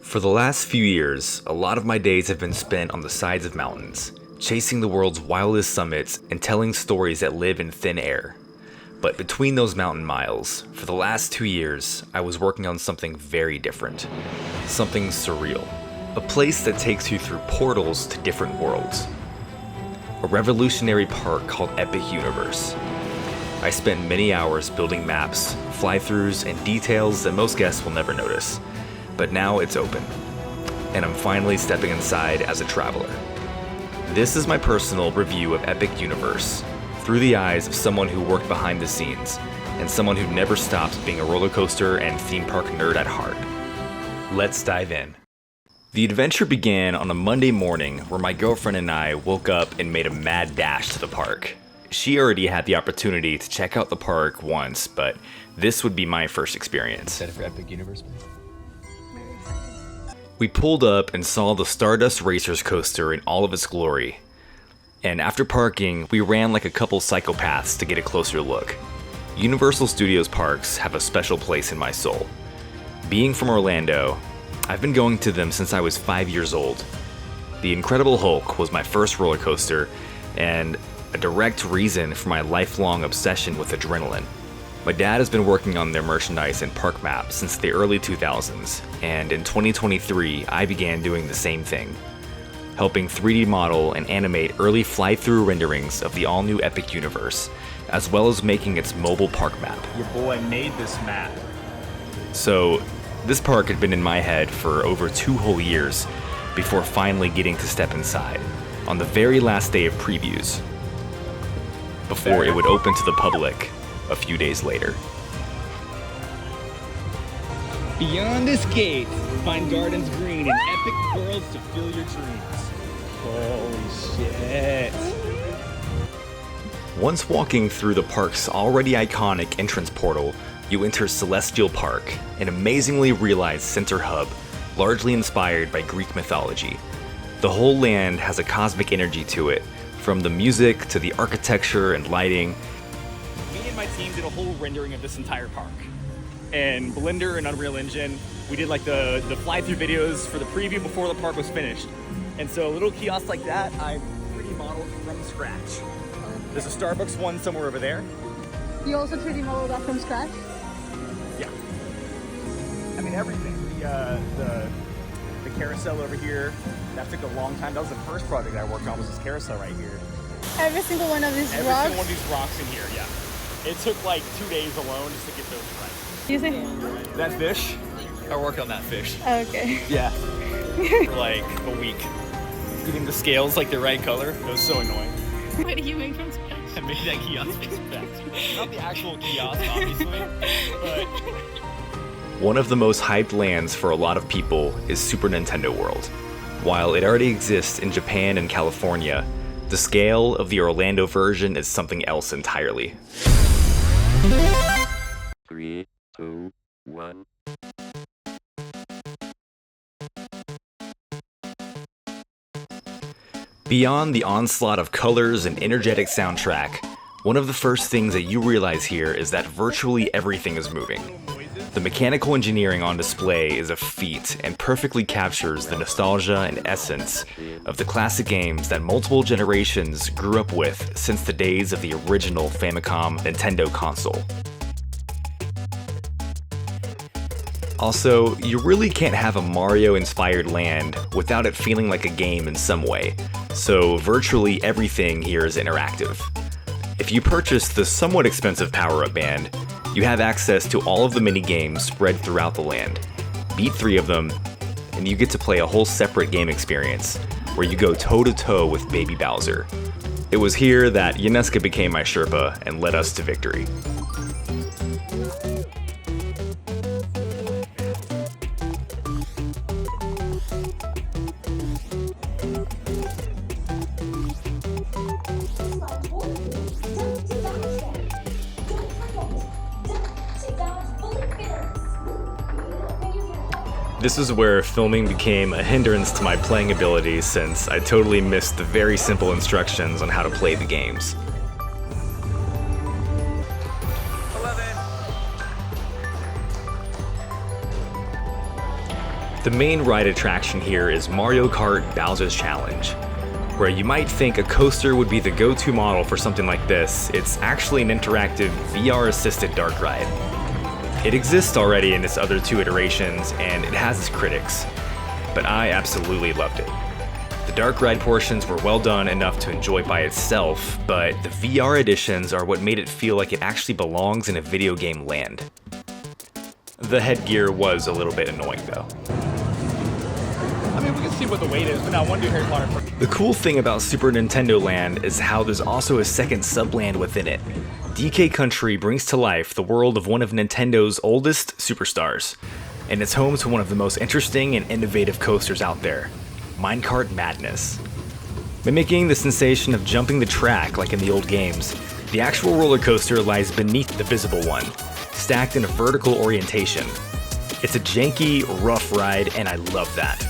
For the last few years, a lot of my days have been spent on the sides of mountains, chasing the world's wildest summits and telling stories that live in thin air. But between those mountain miles, for the last 2 years, I was working on something very different. Something surreal. A place that takes you through portals to different worlds. A revolutionary park called Epic Universe. I spent many hours building maps, fly-throughs, and details that most guests will never notice. But now it's open, and I'm finally stepping inside as a traveler. This is my personal review of Epic Universe, through the eyes of someone who worked behind the scenes, and someone who never stopped being a roller coaster and theme park nerd at heart. Let's dive in. The adventure began on a Monday morning where my girlfriend and I woke up and made a mad dash to the park. She already had the opportunity to check out the park once, but this would be my first experience. Excited for Epic Universe? We pulled up and saw the Stardust Racers coaster in all of its glory. And after parking, we ran like a couple psychopaths to get a closer look. Universal Studios parks have a special place in my soul. Being from Orlando, I've been going to them since I was 5 years old. The Incredible Hulk was my first roller coaster, and a direct reason for my lifelong obsession with adrenaline. My dad has been working on their merchandise and park maps since the early 2000s, and in 2023, I began doing the same thing, helping 3D model and animate early fly-through renderings of the all-new Epic Universe, as well as making its mobile park map. Your boy made this map. So, this park had been in my head for over 2 whole years before finally getting to step inside, on the very last day of previews, before it would open to the public a few days later. Beyond this gate, find gardens green and epic worlds to fill your dreams. Holy shit. Once walking through the park's already iconic entrance portal, you enter Celestial Park, an amazingly realized center hub, largely inspired by Greek mythology. The whole land has a cosmic energy to it, from the music to the architecture and lighting. Me and my team did a whole rendering of this entire park. And Blender and Unreal Engine, we did like the fly-through videos for the preview before the park was finished. And so a little kiosk like that, I 3D modeled from scratch. There's a Starbucks one somewhere over there. You also 3D modeled that from scratch? Yeah. I mean, everything. The carousel over here, that took a long time. That was the first project I worked on, was this carousel right here. Every single one of these Every rocks? single one of these rocks in here, yeah. It took like 2 days alone just to get those right. You say? That fish? I worked on that fish Okay. Yeah. For like a week. Getting the scales like the right color. It was so annoying. What do you make from scratch? I made that kiosk from scratch. Not the actual kiosk, obviously, but One of the most hyped lands for a lot of people is Super Nintendo World. While it already exists in Japan and California, the scale of the Orlando version is something else entirely. 3, 2, 1. Beyond the onslaught of colors and energetic soundtrack, one of the first things that you realize here is that virtually everything is moving. The mechanical engineering on display is a feat and perfectly captures the nostalgia and essence of the classic games that multiple generations grew up with since the days of the original Famicom Nintendo console. Also, you really can't have a Mario-inspired land without it feeling like a game in some way, so virtually everything here is interactive. If you purchase the somewhat expensive power-up band, you have access to all of the mini-games spread throughout the land. Beat 3 of them, and you get to play a whole separate game experience, where you go toe-to-toe with Baby Bowser. It was here that Yaneska became my Sherpa and led us to victory. This is where filming became a hindrance to my playing abilities since I totally missed the very simple instructions on how to play the games. 11. The main ride attraction here is Mario Kart Bowser's Challenge. Where you might think a coaster would be the go-to model for something like this, it's actually an interactive VR-assisted dark ride. It exists already in its other 2 iterations, and it has its critics, but I absolutely loved it. The dark ride portions were well done enough to enjoy by itself, but the VR editions are what made it feel like it actually belongs in a video game land. The headgear was a little bit annoying though. I mean, we can see what the weight is, but I want to do Harry Potter first. The cool thing about Super Nintendo Land is how there's also a second subland within it. DK Country brings to life the world of one of Nintendo's oldest superstars, and it's home to one of the most interesting and innovative coasters out there, Minecart Madness. Mimicking the sensation of jumping the track like in the old games, the actual roller coaster lies beneath the visible one, stacked in a vertical orientation. It's a janky, rough ride, and I love that.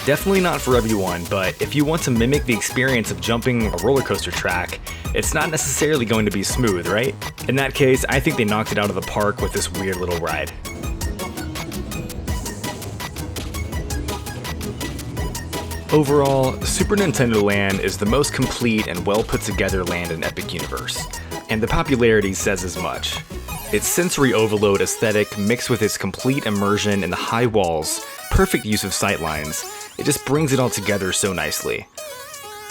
Definitely not for everyone, but if you want to mimic the experience of jumping a roller coaster track, it's not necessarily going to be smooth, right? In that case, I think they knocked it out of the park with this weird little ride. Overall, Super Nintendo Land is the most complete and well put together land in Epic Universe, and the popularity says as much. Its sensory overload aesthetic mixed with its complete immersion in the high walls, perfect use of sightlines, it just brings it all together so nicely.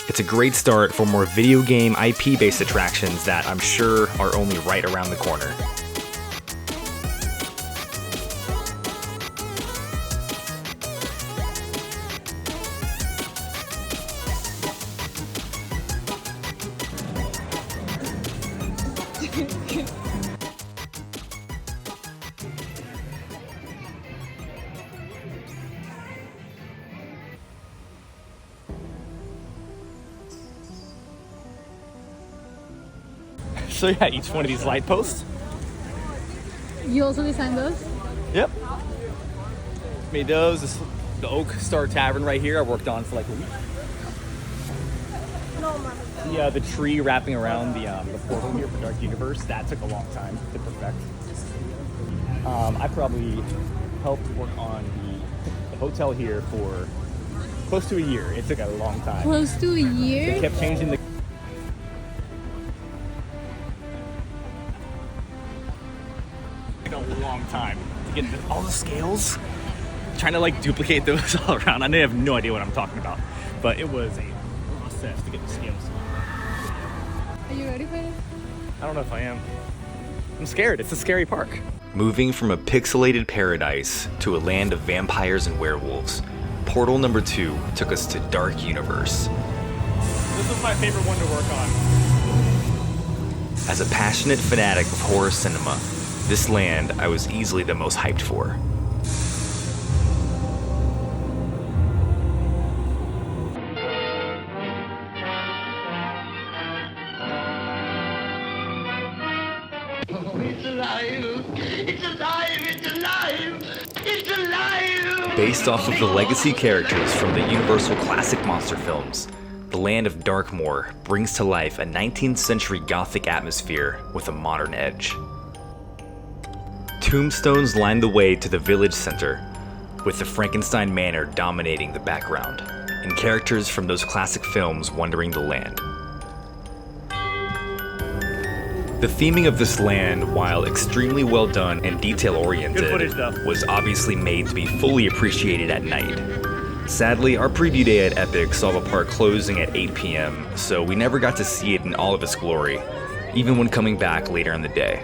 It's a great start for more video game IP-based attractions that I'm sure are only right around the corner. So yeah, each one of these light posts. You also designed those? Yep. Made those. The Oak Star Tavern right here I worked on for like a week. The tree wrapping around the portal here for Dark Universe, that took a long time to perfect. I probably helped work on the hotel here for close to a year. It took a long time. Close to a They year? kept changing the a long time to get all the scales, trying to like duplicate those all around. I have no idea what I'm talking about, but it was a process to get the scales. Are you ready for it? I don't know if I am. I'm scared. It's a scary park. Moving from a pixelated paradise to a land of vampires and werewolves, Portal number 2 took us to Dark Universe. This was my favorite one to work on. As a passionate fanatic of horror cinema, this land I was easily the most hyped for. It's alive! It's alive! It's alive! It's alive! Based off of the legacy characters from the Universal classic monster films, the land of Darkmoor brings to life a 19th century Gothic atmosphere with a modern edge. Tombstones line the way to the village center, with the Frankenstein Manor dominating the background, and characters from those classic films wandering the land. The theming of this land, while extremely well done and detail-oriented, Good footage, though. was obviously made to be fully appreciated at night. Sadly, our preview day at Epic saw the park closing at 8 p.m., so we never got to see it in all of its glory, even when coming back later in the day.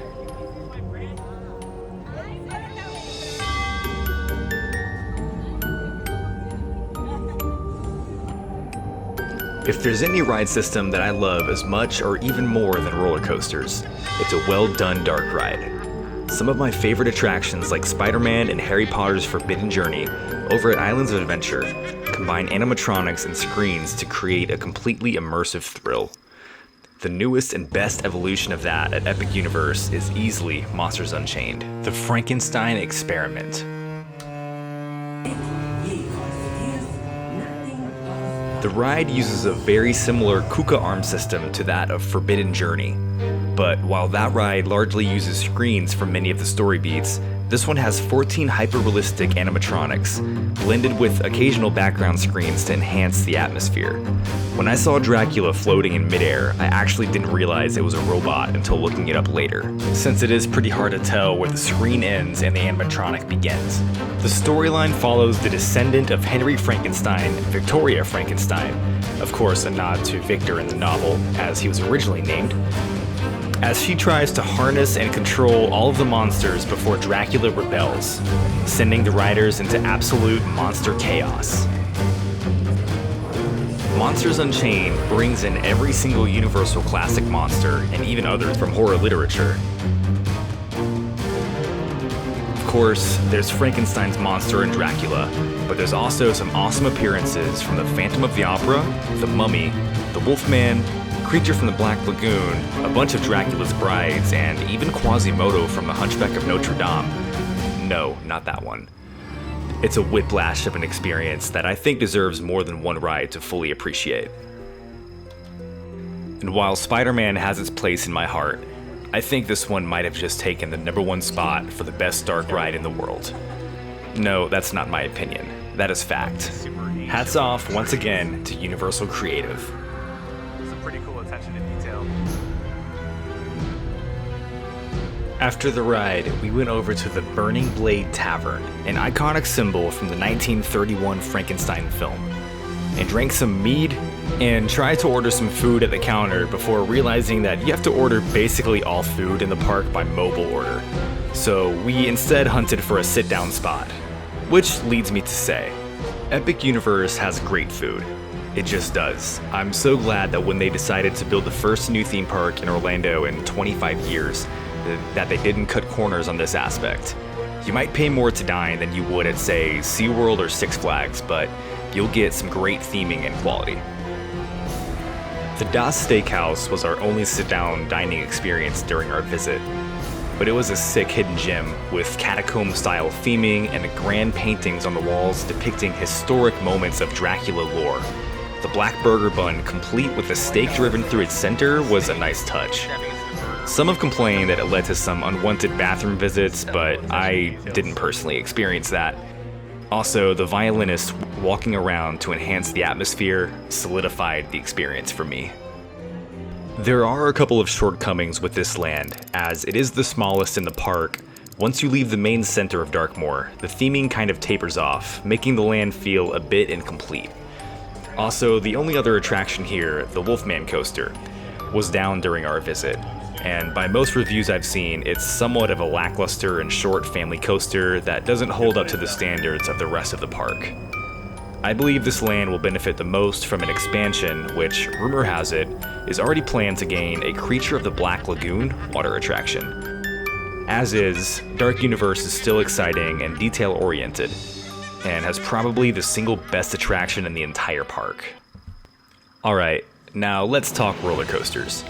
If there's any ride system that I love as much or even more than roller coasters, it's a well-done dark ride. Some of my favorite attractions like Spider-Man and Harry Potter's Forbidden Journey over at Islands of Adventure combine animatronics and screens to create a completely immersive thrill. The newest and best evolution of that at Epic Universe is easily Monsters Unchained, the Frankenstein Experiment. The ride uses a very similar Kuka arm system to that of Forbidden Journey, but while that ride largely uses screens for many of the story beats, this one has 14 hyper-realistic animatronics, blended with occasional background screens to enhance the atmosphere. When I saw Dracula floating in midair, I actually didn't realize it was a robot until looking it up later, since it is pretty hard to tell where the screen ends and the animatronic begins. The storyline follows the descendant of Henry Frankenstein, Victoria Frankenstein, of course a nod to Victor in the novel, as he was originally named, as she tries to harness and control all of the monsters before Dracula rebels, sending the riders into absolute monster chaos. Monsters Unchained brings in every single Universal classic monster and even others from horror literature. Of course, there's Frankenstein's monster and Dracula, but there's also some awesome appearances from the Phantom of the Opera, the Mummy, the Wolfman, Creature from the Black Lagoon, a bunch of Dracula's brides, and even Quasimodo from the Hunchback of Notre Dame. No, not that one. It's a whiplash of an experience that I think deserves more than one ride to fully appreciate. And while Spider-Man has its place in my heart, I think this one might have just taken the #1 spot for the best dark ride in the world. No, that's not my opinion. That is fact. Hats off once again to Universal Creative. Some pretty cool attention to detail. After the ride, we went over to the Burning Blade Tavern, an iconic symbol from the 1931 Frankenstein film, and drank some mead and tried to order some food at the counter before realizing that you have to order basically all food in the park by mobile order. So we instead hunted for a sit-down spot, which leads me to say, Epic Universe has great food. It just does. I'm so glad that when they decided to build the first new theme park in Orlando in 25 years, that they didn't cut corners on this aspect. You might pay more to dine than you would at, say, SeaWorld or Six Flags, but you'll get some great theming and quality. The Das Steakhouse was our only sit-down dining experience during our visit, but it was a sick hidden gem with catacomb-style theming and grand paintings on the walls depicting historic moments of Dracula lore. The black burger bun, complete with a stake driven through its center, was a nice touch. Some have complained that it led to some unwanted bathroom visits, but I didn't personally experience that. Also, the violinist walking around to enhance the atmosphere solidified the experience for me. There are a couple of shortcomings with this land, as it is the smallest in the park. Once you leave the main center of Darkmoor, the theming kind of tapers off, making the land feel a bit incomplete. Also, the only other attraction here, the Wolfman coaster, was down during our visit, and by most reviews I've seen, it's somewhat of a lackluster and short family coaster that doesn't hold up to the standards of the rest of the park. I believe this land will benefit the most from an expansion, which, rumor has it, is already planned to gain a Creature of the Black Lagoon water attraction. As is, Dark Universe is still exciting and detail-oriented, and has probably the single best attraction in the entire park. Alright, now let's talk roller coasters.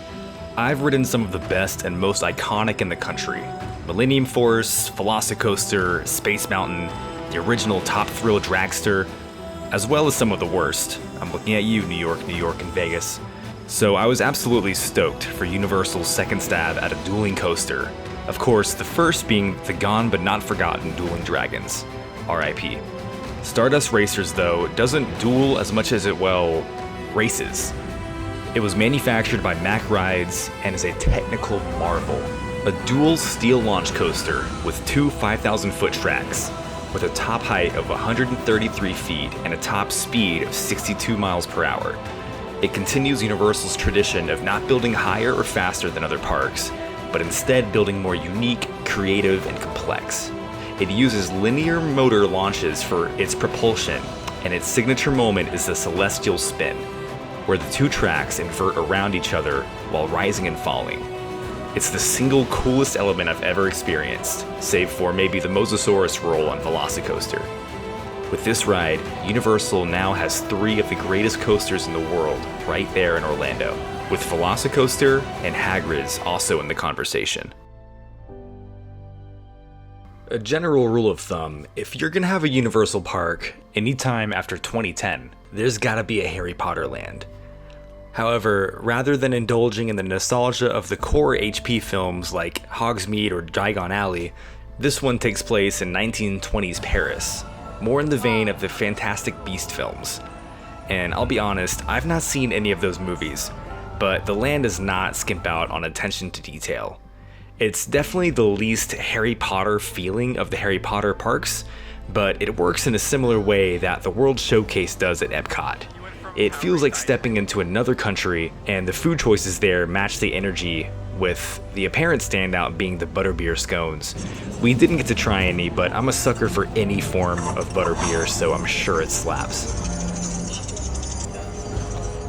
I've ridden some of the best and most iconic in the country. Millennium Force, Velocicoaster, Space Mountain, the original Top Thrill Dragster, as well as some of the worst. I'm looking at you, New York, and Vegas. So I was absolutely stoked for Universal's second stab at a dueling coaster. Of course, the first being the gone but not forgotten Dueling Dragons, RIP. Stardust Racers, though, doesn't duel as much as it, well, races. It was manufactured by Mack Rides and is a technical marvel. A dual steel launch coaster with two 5,000-foot tracks, with a top height of 133 feet and a top speed of 62 miles per hour. It continues Universal's tradition of not building higher or faster than other parks, but instead building more unique, creative, and complex. It uses linear motor launches for its propulsion, and its signature moment is the celestial spin, where the two tracks invert around each other while rising and falling. It's the single coolest element I've ever experienced, save for maybe the Mosasaurus roll on Velocicoaster. With this ride, Universal now has 3 of the greatest coasters in the world right there in Orlando, with Velocicoaster and Hagrid's also in the conversation. A general rule of thumb, if you're gonna have a Universal park anytime after 2010, there's gotta be a Harry Potter land. However, rather than indulging in the nostalgia of the core HP films like Hogsmeade or Diagon Alley, This one takes place in 1920s Paris, more in the vein of the Fantastic Beast films. And I'll be honest, I've not seen any of those movies, but the land does not skimp out on attention to detail. It's definitely the least Harry Potter feeling of the Harry Potter parks, but it works in a similar way that the World Showcase does at Epcot. It feels like stepping into another country, and the food choices there match the energy, with the apparent standout being the butterbeer scones. We didn't get to try any, but I'm a sucker for any form of butterbeer, so I'm sure it slaps.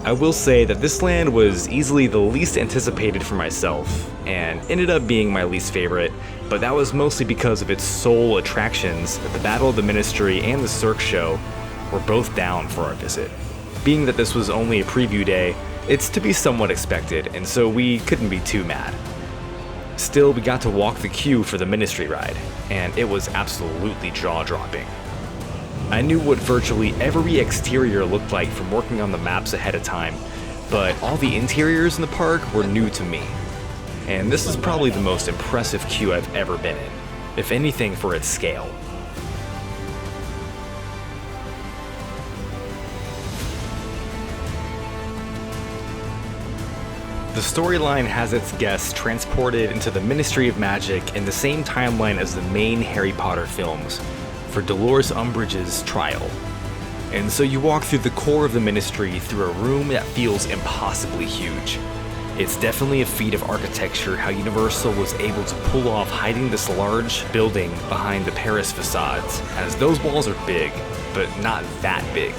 I will say that this land was easily the least anticipated for myself, and ended up being my least favorite, but that was mostly because of its sole attractions. The Battle of the Ministry and the Cirque Show were both down for our visit. Being that this was only a preview day, it's to be somewhat expected, and so we couldn't be too mad. Still, we got to walk the queue for the Ministry ride, and it was absolutely jaw-dropping. I knew what virtually every exterior looked like from working on the maps ahead of time, but all the interiors in the park were new to me. And this is probably the most impressive queue I've ever been in, if anything for its scale. The storyline has its guests transported into the Ministry of Magic in the same timeline as the main Harry Potter films, for Dolores Umbridge's trial. And so you walk through the core of the Ministry through a room that feels impossibly huge. It's definitely a feat of architecture how Universal was able to pull off hiding this large building behind the Paris facades, as those walls are big, but not that big.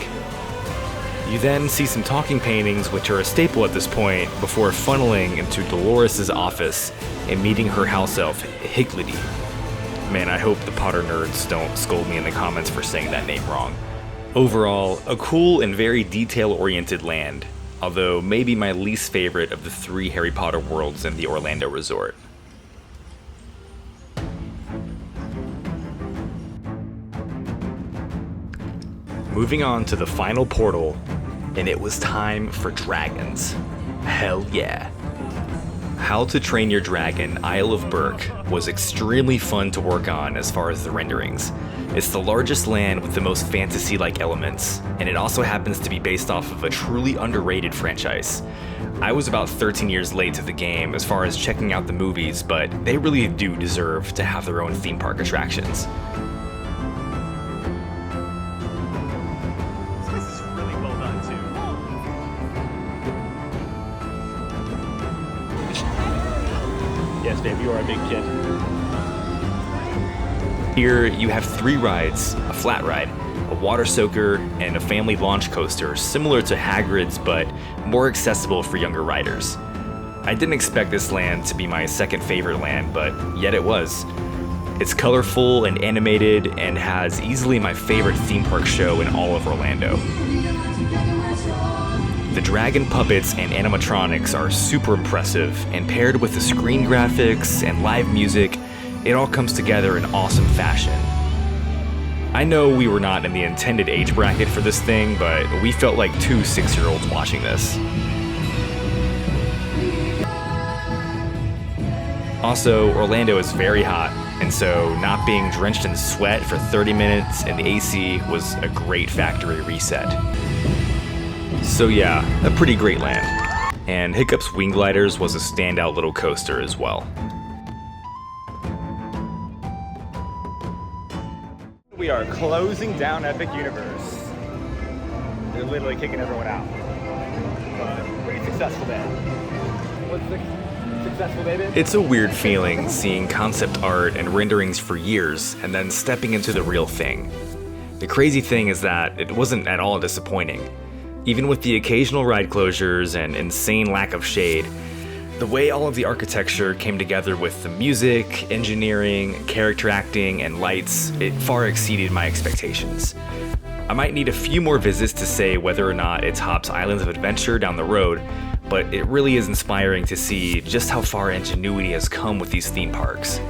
You then see some talking paintings, which are a staple at this point, before funneling into Dolores' office and meeting her house elf, Higledy. Man, I hope the Potter nerds don't scold me in the comments for saying that name wrong. Overall, a cool and very detail-oriented land, although maybe my least favorite of the 3 Harry Potter worlds in the Orlando resort. Moving on to the final portal, and it was time for dragons. Hell yeah. How to Train Your Dragon Isle of Berk was extremely fun to work on as far as the renderings. It's the largest land with the most fantasy-like elements, and it also happens to be based off of a truly underrated franchise. I was about 13 years late to the game as far as checking out the movies, but they really do deserve to have their own theme park attractions. Yes, babe, you are a big kid. Here you have 3 rides, a flat ride, a water soaker, and a family launch coaster similar to Hagrid's but more accessible for younger riders. I didn't expect this land to be my second favorite land, but yet it was. It's colorful and animated and has easily my favorite theme park show in all of Orlando. The dragon puppets and animatronics are super impressive, and paired with the screen graphics and live music, it all comes together in awesome fashion. I know we were not in the intended age bracket for this thing, but we felt like 2 6-year-olds watching this. Also, Orlando is very hot, and so not being drenched in sweat for 30 minutes in the AC was a great factory reset. So yeah, a pretty great land. And Hiccup's Wing Gliders was a standout little coaster as well. We are closing down Epic Universe. They're literally kicking everyone out. Pretty successful day. What's the successful day been? It's a weird feeling seeing concept art and renderings for years and then stepping into the real thing. The crazy thing is that it wasn't at all disappointing. Even with the occasional ride closures and insane lack of shade, the way all of the architecture came together with the music, engineering, character acting, and lights, it far exceeded my expectations. I might need a few more visits to say whether or not it tops Islands of Adventure down the road, but it really is inspiring to see just how far ingenuity has come with these theme parks.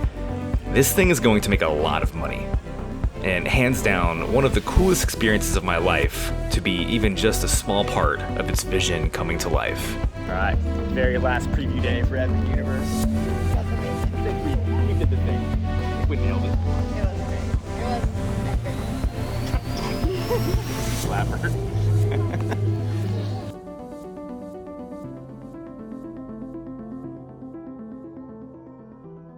This thing is going to make a lot of money. And hands down, one of the coolest experiences of my life to be even just a small part of its vision coming to life. All right, very last preview day for Epic Universe. I think we did the thing. We nailed it. It was great. It was epic. Slapper.